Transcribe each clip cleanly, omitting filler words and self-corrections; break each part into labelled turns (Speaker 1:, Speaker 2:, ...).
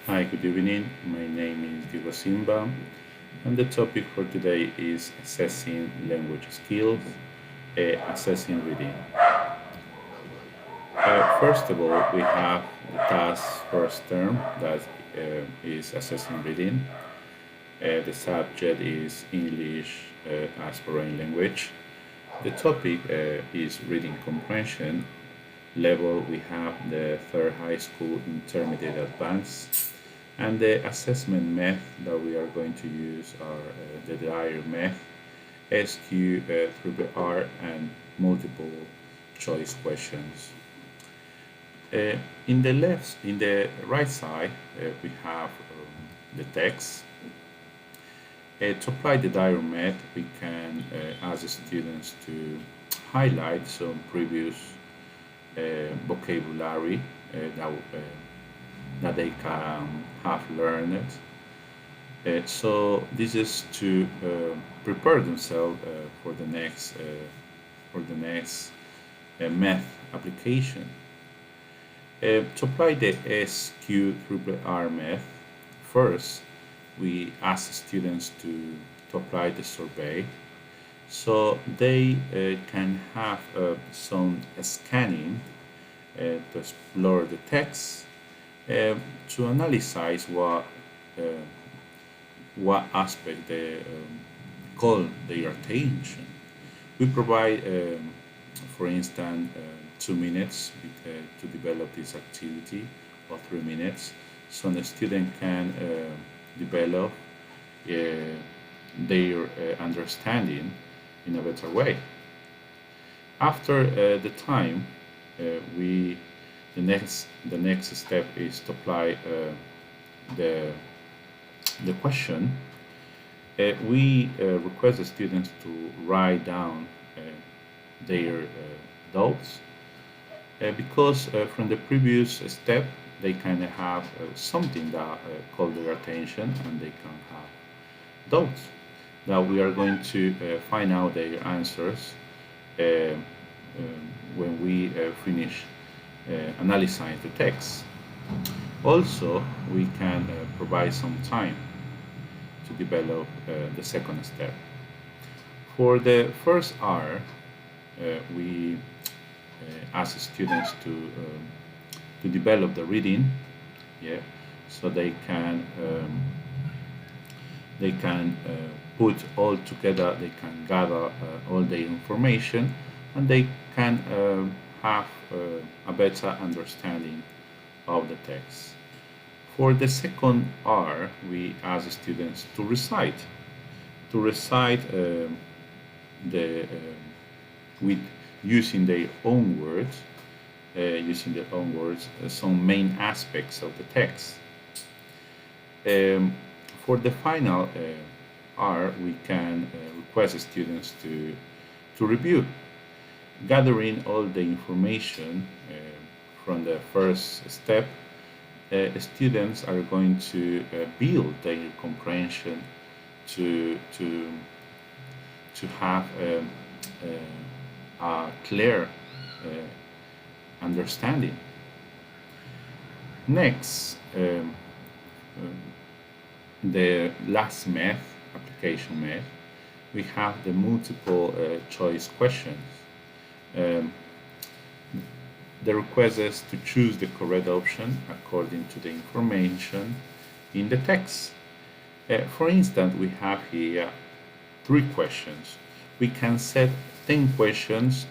Speaker 1: Hi, good evening. My name is Diego Simba, and the topic for today is assessing language skills, assessing reading. First of all, we have the task first term that is assessing reading. The subject is English as foreign language. The topic is reading comprehension. Level we have the third high school intermediate advanced. And the assessment method that we are going to use are the Dyer method, SQ through the R, and multiple choice questions. In the right side, we have the text. To apply the Dyer method, we can ask students to highlight some previous vocabulary that they can have learned. So this is to prepare themselves for the next math application. To apply the SQ-R method, first we ask students to apply the survey. So they can have some scanning to explore the text, to analyze uh, what aspect they call their attention. We provide, for instance, 2 minutes to develop this activity, or 3 minutes, so the student can develop uh, their understanding in a better way. After the time, we the next step is to apply the the question. We request the students to write down their doubts because from the previous step they kind of have something that called their attention and they can have doubts. Now we are going to find out their answers when we finish analyzing the text. Also, we can provide some time to develop the second step. For the first R, we ask students to develop the reading, yeah, so they can put all together, they can gather all the information, and they can have a better understanding of the text. For the second R, we ask students to recite the with using their own words, some main aspects of the text. Um, for the final R, we can request students to review, gathering all the information from the first step. Students are going to build their comprehension to to have a clear understanding. Next, the last math application math, we have the multiple choice questions. Um, the request is to choose the correct option according to the information in the text. For instance, we have here 3 questions. We can set 10 questions,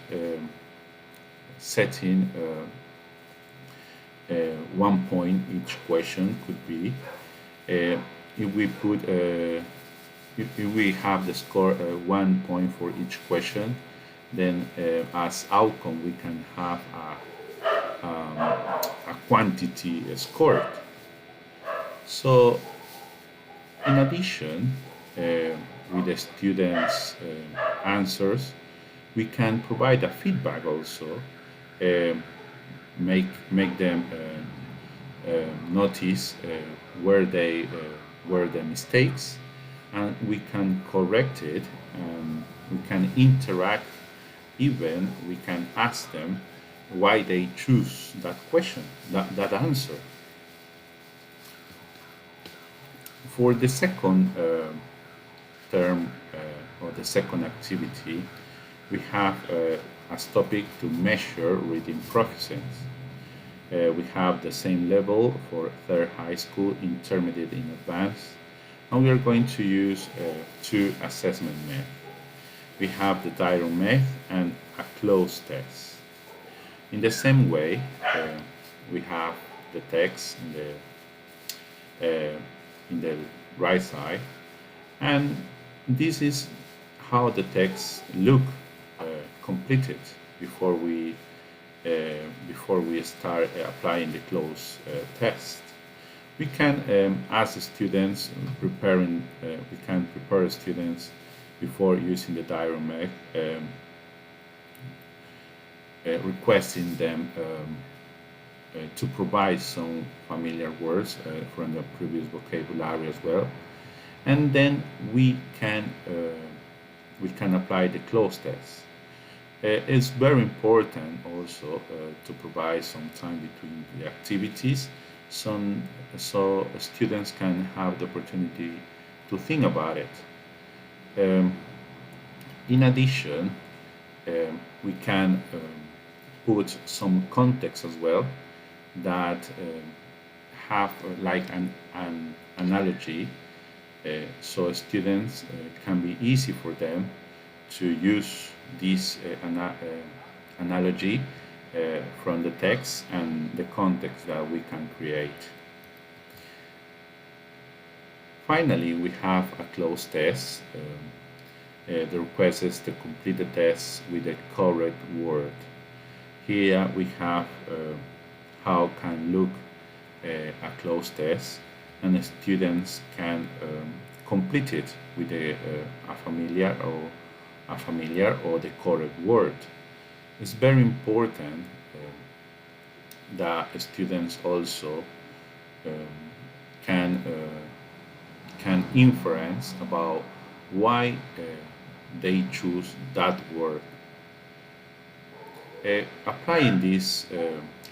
Speaker 1: setting 1 point each question could be. If we put, if we have the score 1 point for each question, then as outcome we can have a quantity scored. So in addition, with the students' answers, we can provide a feedback also, um make them notice where they were the mistakes, and we can correct it. We can interact. Even we can ask them why they choose that question, that answer. For the second term or the second activity, we have as topic to measure reading proficiency. We have the same level for third high school, intermediate, and advanced, and we are going to use two assessment methods. We have the diary method and a closed test. In the same way, we have the text in the right side, and this is how the text look completed before we start applying the closed test. We can ask the students we can prepare students before using the diary method, requesting them to provide some familiar words from the previous vocabulary as well, and then we can apply the closed test. It's very important also to provide some time between the activities, so students can have the opportunity to think about it. In addition, we can put some context as well that have like an analogy, so students can be easy for them to use this analogy from the text and the context that we can create. Finally, we have a closed test. The request is to complete the test with the correct word. Here we have how can look a closed test, and the students can complete it with a familiar or the correct word. It's very important that students also um, can inference about why they choose that word. Applying this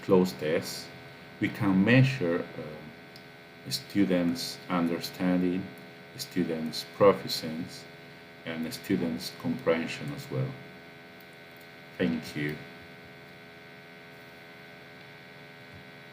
Speaker 1: closed test, we can measure students' understanding, students' proficiency, and students' comprehension as well. Thank you.